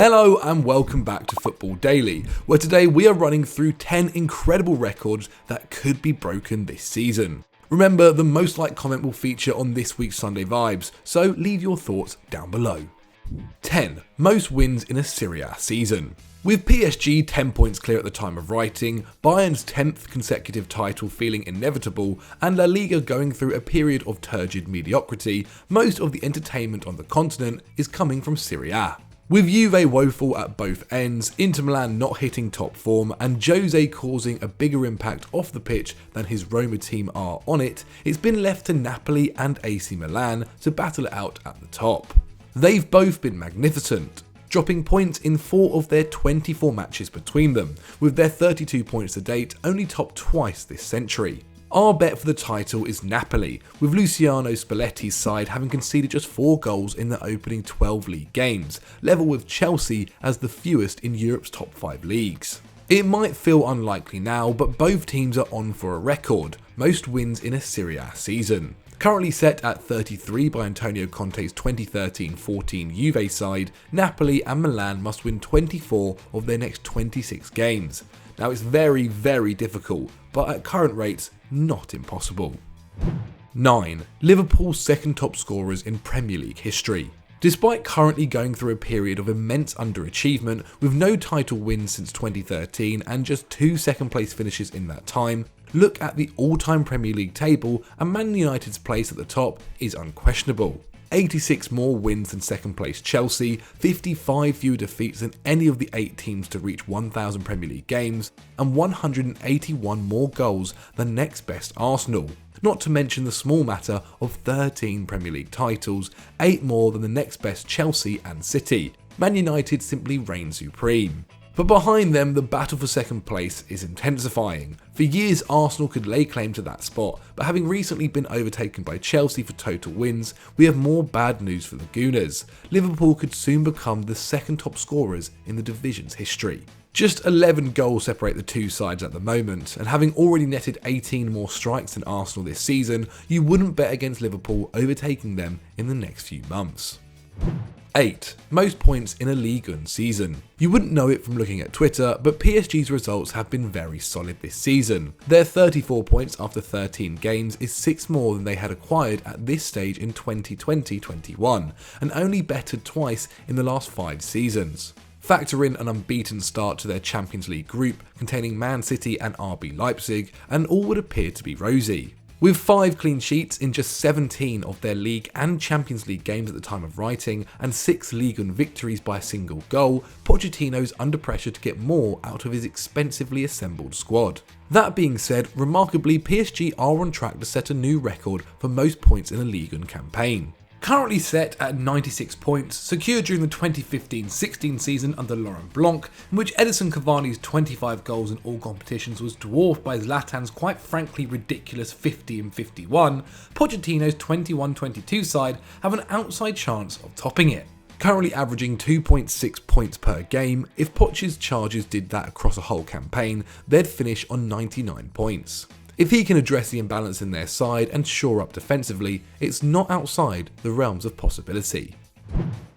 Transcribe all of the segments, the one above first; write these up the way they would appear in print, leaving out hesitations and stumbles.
Hello and welcome back to Football Daily, where today we are running through 10 incredible records that could be broken this season. Remember, the most liked comment will feature on this week's Sunday Vibes, so leave your thoughts down below. 10. Most wins in a Serie A season. With PSG 10 points clear at the time of writing, Bayern's 10th consecutive title feeling inevitable, and La Liga going through a period of turgid mediocrity, most of the entertainment on the continent is coming from Serie A. With Juve woeful at both ends, Inter Milan not hitting top form, and Jose causing a bigger impact off the pitch than his Roma team are on it, it's been left to Napoli and AC Milan to battle it out at the top. They've both been magnificent, dropping points in 4 of their 24 matches between them, with their 32 points to date only topped twice this century. Our bet for the title is Napoli, with Luciano Spalletti's side having conceded just 4 goals in the opening 12 league games, level with Chelsea as the fewest in Europe's top 5 leagues. It might feel unlikely now, but both teams are on for a record, most wins in a Serie A season. Currently set at 33 by Antonio Conte's 2013-14 Juve side, Napoli and Milan must win 24 of their next 26 games. Now it's very, very difficult, but at current rates, not impossible. 9. Liverpool's second top scorers in Premier League history. Despite currently going through a period of immense underachievement, with no title wins since 2013 and just 2 second place finishes in that time, look at the all-time Premier League table and Man United's place at the top is unquestionable. 86 more wins than second place Chelsea, 55 fewer defeats than any of the 8 teams to reach 1,000 Premier League games, and 181 more goals than next best Arsenal. Not to mention the small matter of 13 Premier League titles, 8 more than the next best Chelsea and City. Man United simply reign supreme. But behind them, the battle for second place is intensifying. For years, Arsenal could lay claim to that spot, but having recently been overtaken by Chelsea for total wins, we have more bad news for the Gooners. Liverpool could soon become the second top scorers in the division's history. Just 11 goals separate the two sides at the moment, and having already netted 18 more strikes than Arsenal this season, you wouldn't bet against Liverpool overtaking them in the next few months. 8. Most points in a Ligue season. You wouldn't know it from looking at Twitter, but PSG's results have been very solid this season. Their 34 points after 13 games is 6 more than they had acquired at this stage in 2020-21, and only bettered twice in the last 5 seasons. Factor in an unbeaten start to their Champions League group containing Man City and RB Leipzig, and all would appear to be rosy. With 5 clean sheets in just 17 of their League and Champions League games at the time of writing, and 6 Ligue victories by a single goal, Pochettino's under pressure to get more out of his expensively assembled squad. That being said, remarkably, PSG are on track to set a new record for most points in a Ligue campaign. Currently set at 96 points, secured during the 2015-16 season under Laurent Blanc, in which Edison Cavani's 25 goals in all competitions was dwarfed by Zlatan's quite frankly ridiculous 50 and 51, Pochettino's 21-22 side have an outside chance of topping it. Currently averaging 2.6 points per game, if Poch's charges did that across a whole campaign, they'd finish on 99 points. If he can address the imbalance in their side and shore up defensively, it's not outside the realms of possibility.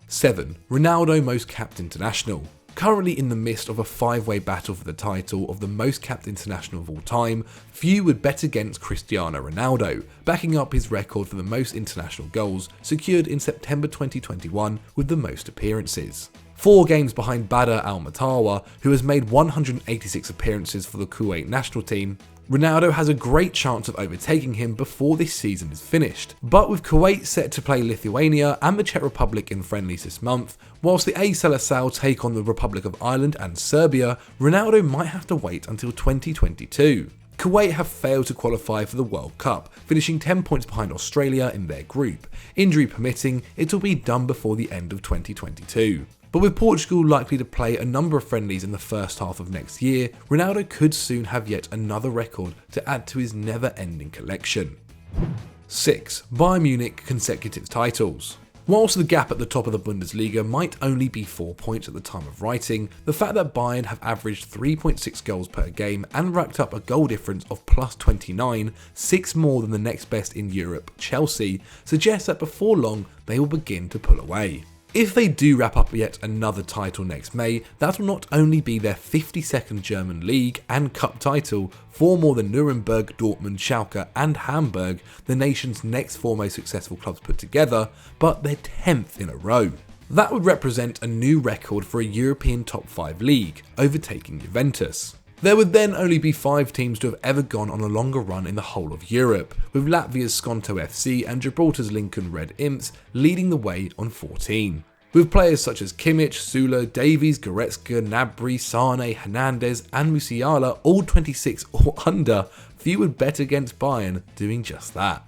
7. Ronaldo most capped international. Currently in the midst of a 5-way battle for the title of the most capped international of all time, few would bet against Cristiano Ronaldo, backing up his record for the most international goals secured in September 2021 with the most appearances. 4 games behind Badr Al-Matawa, who has made 186 appearances for the Kuwait national team. Ronaldo has a great chance of overtaking him before this season is finished, but with Kuwait set to play Lithuania and the Czech Republic in friendlies this month, whilst the AS Seleção take on the Republic of Ireland and Serbia, Ronaldo might have to wait until 2022. Kuwait have failed to qualify for the World Cup, finishing 10 points behind Australia in their group. Injury permitting, it will be done before the end of 2022. But with Portugal likely to play a number of friendlies in the first half of next year, Ronaldo could soon have yet another record to add to his never-ending collection. 6. Bayern Munich consecutive titles. Whilst the gap at the top of the Bundesliga might only be 4 points at the time of writing, the fact that Bayern have averaged 3.6 goals per game and racked up a goal difference of plus 29, 6 more than the next best in Europe, Chelsea, suggests that before long they will begin to pull away. If they do wrap up yet another title next May, that will not only be their 52nd German League and Cup title, 4 more than Nuremberg, Dortmund, Schalke and Hamburg, the nation's next 4 most successful clubs put together, but their 10th in a row. That would represent a new record for a European top 5 league, overtaking Juventus. There would then only be 5 teams to have ever gone on a longer run in the whole of Europe, with Latvia's Skonto FC and Gibraltar's Lincoln Red Imps leading the way on 14. With players such as Kimmich, Sula, Davies, Goretzka, Gnabry, Sane, Hernandez and Musiala all 26 or under, few would bet against Bayern doing just that.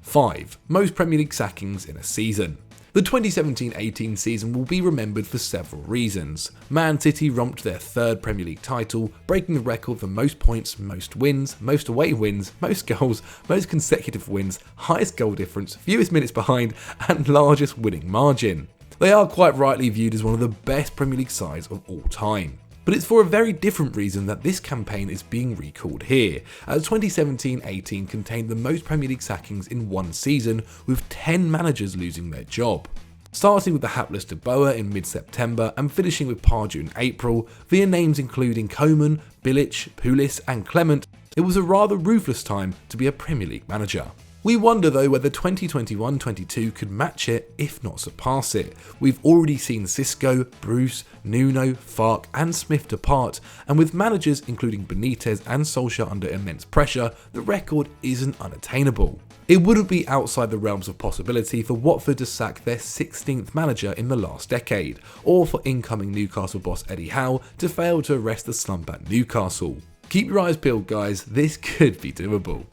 5. Most Premier League sackings in a season. The 2017-18 season will be remembered for several reasons. Man City romped their 3rd Premier League title, breaking the record for most points, most wins, most away wins, most goals, most consecutive wins, highest goal difference, fewest minutes behind, and largest winning margin. They are quite rightly viewed as one of the best Premier League sides of all time. But it's for a very different reason that this campaign is being recalled here, as 2017-18 contained the most Premier League sackings in one season, with 10 managers losing their job. Starting with the hapless De Boer in mid-September and finishing with Pardew in April, via names including Koeman, Bilic, Pulis and Clement, it was a rather ruthless time to be a Premier League manager. We wonder though whether 2021-22 could match it, if not surpass it. We've already seen Xisco, Bruce, Nuno, Farke and Smith depart, and with managers including Benitez and Solskjaer under immense pressure, the record isn't unattainable. It wouldn't be outside the realms of possibility for Watford to sack their 16th manager in the last decade, or for incoming Newcastle boss Eddie Howe to fail to arrest the slump at Newcastle. Keep your eyes peeled guys, this could be doable.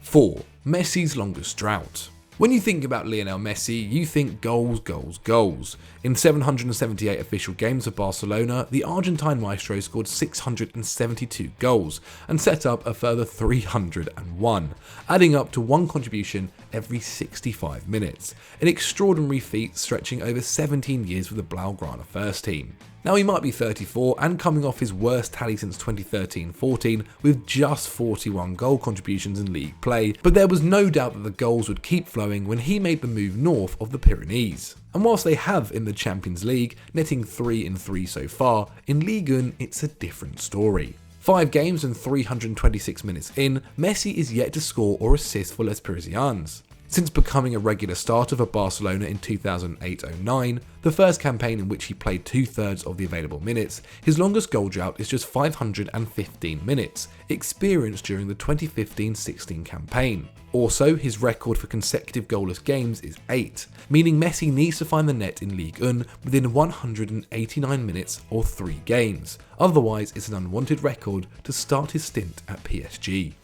4. Messi's longest drought. When you think about Lionel Messi, you think goals, goals, goals. In 778 official games for Barcelona, the Argentine maestro scored 672 goals and set up a further 301, adding up to one contribution every 65 minutes, an extraordinary feat stretching over 17 years with the Blaugrana first team. Now he might be 34 and coming off his worst tally since 2013-14 with just 41 goal contributions in league play, but there was no doubt that the goals would keep flowing when he made the move north of the Pyrenees. And whilst they have in the Champions League, netting 3 in 3 so far, in Ligue 1 it's a different story. 5 games and 326 minutes in, Messi is yet to score or assist for Les Parisiens. Since becoming a regular starter for Barcelona in 2008-09, the first campaign in which he played 2/3 of the available minutes, his longest goal drought is just 515 minutes, experienced during the 2015-16 campaign. Also, his record for consecutive goalless games is 8, meaning Messi needs to find the net in Ligue 1 within 189 minutes or 3 games, otherwise it's an unwanted record to start his stint at PSG.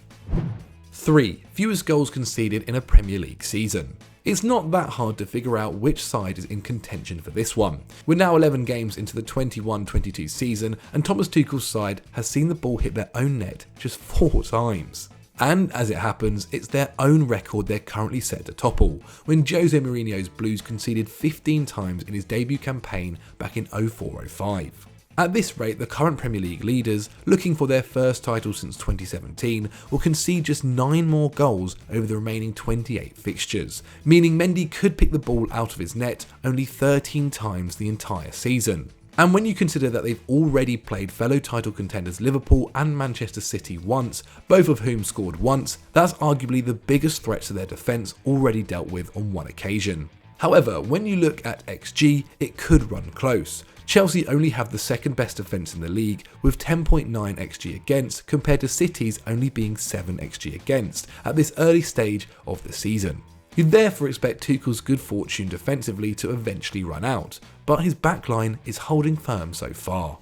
3. Fewest goals conceded in a Premier League season. It's not that hard to figure out which side is in contention for this one. We're now 11 games into the 21-22 season and Thomas Tuchel's side has seen the ball hit their own net just 4 times. And as it happens, it's their own record they're currently set to topple, when Jose Mourinho's Blues conceded 15 times in his debut campaign back in 04-05. At this rate, the current Premier League leaders, looking for their first title since 2017, will concede just 9 more goals over the remaining 28 fixtures, meaning Mendy could pick the ball out of his net only 13 times the entire season. And when you consider that they've already played fellow title contenders Liverpool and Manchester City once, both of whom scored once, that's arguably the biggest threat to their defence already dealt with on one occasion. However, when you look at XG, it could run close. Chelsea only have the second best defence in the league with 10.9 XG against compared to City's only being 7 XG against at this early stage of the season. You'd therefore expect Tuchel's good fortune defensively to eventually run out, but his backline is holding firm so far.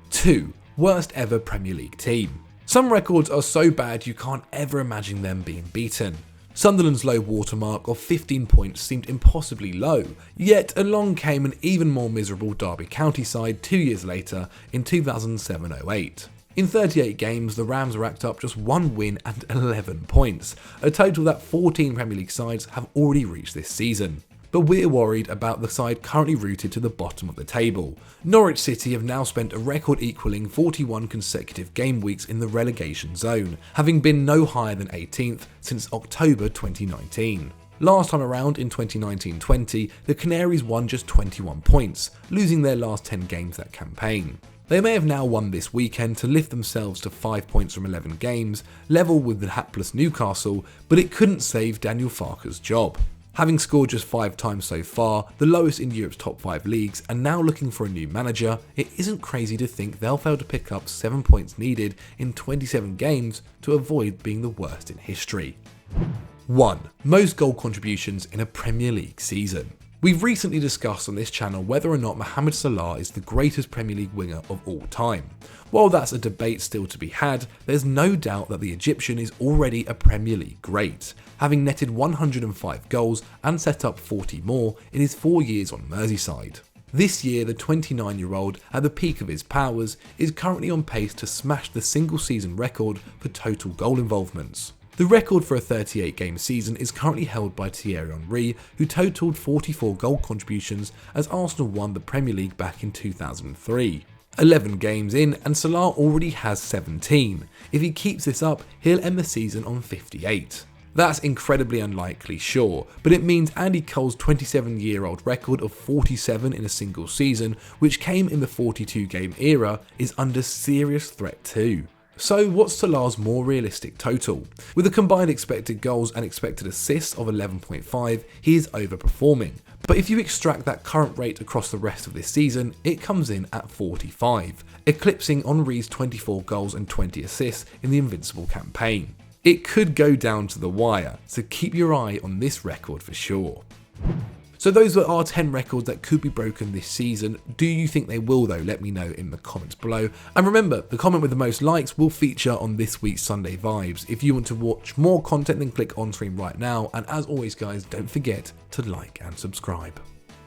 2. Worst ever Premier League team. Some records are so bad you can't ever imagine them being beaten. Sunderland's low watermark of 15 points seemed impossibly low, yet along came an even more miserable Derby County side 2 years later in 2007-08. In 38 games, the Rams racked up just 1 win and 11 points, a total that 14 Premier League sides have already reached this season. But we're worried about the side currently rooted to the bottom of the table. Norwich City have now spent a record equalling 41 consecutive game weeks in the relegation zone, having been no higher than 18th since October 2019. Last time around in 2019-20, the Canaries won just 21 points, losing their last 10 games that campaign. They may have now won this weekend to lift themselves to 5 points from 11 games, level with the hapless Newcastle, but it couldn't save Daniel Farke's job. Having scored just 5 times so far, the lowest in Europe's top 5 leagues, and now looking for a new manager, it isn't crazy to think they'll fail to pick up 7 points needed in 27 games to avoid being the worst in history. 1. Most goal contributions in a Premier League season. We've recently discussed on this channel whether or not Mohamed Salah is the greatest Premier League winger of all time. While that's a debate still to be had, there's no doubt that the Egyptian is already a Premier League great, having netted 105 goals and set up 40 more in his 4 years on Merseyside. This year, the 29-year-old, at the peak of his powers, is currently on pace to smash the single season record for total goal involvements. The record for a 38-game season is currently held by Thierry Henry, who totaled 44 goal contributions as Arsenal won the Premier League back in 2003. 11 games in and Salah already has 17. If he keeps this up, he'll end the season on 58. That's incredibly unlikely, sure, but it means Andy Cole's 27-year-old record of 47 in a single season, which came in the 42-game era, is under serious threat too. So what's Salah's more realistic total? With a combined expected goals and expected assists of 11.5, he is overperforming. But if you extract that current rate across the rest of this season, it comes in at 45, eclipsing Henry's 24 goals and 20 assists in the Invincible campaign. It could go down to the wire, so keep your eye on this record for sure. So those were our 10 records that could be broken this season. Do you think they will though? Let me know in the comments below. And remember, the comment with the most likes will feature on this week's Sunday Vibes. If you want to watch more content, then click on screen right now. And as always guys, don't forget to like and subscribe.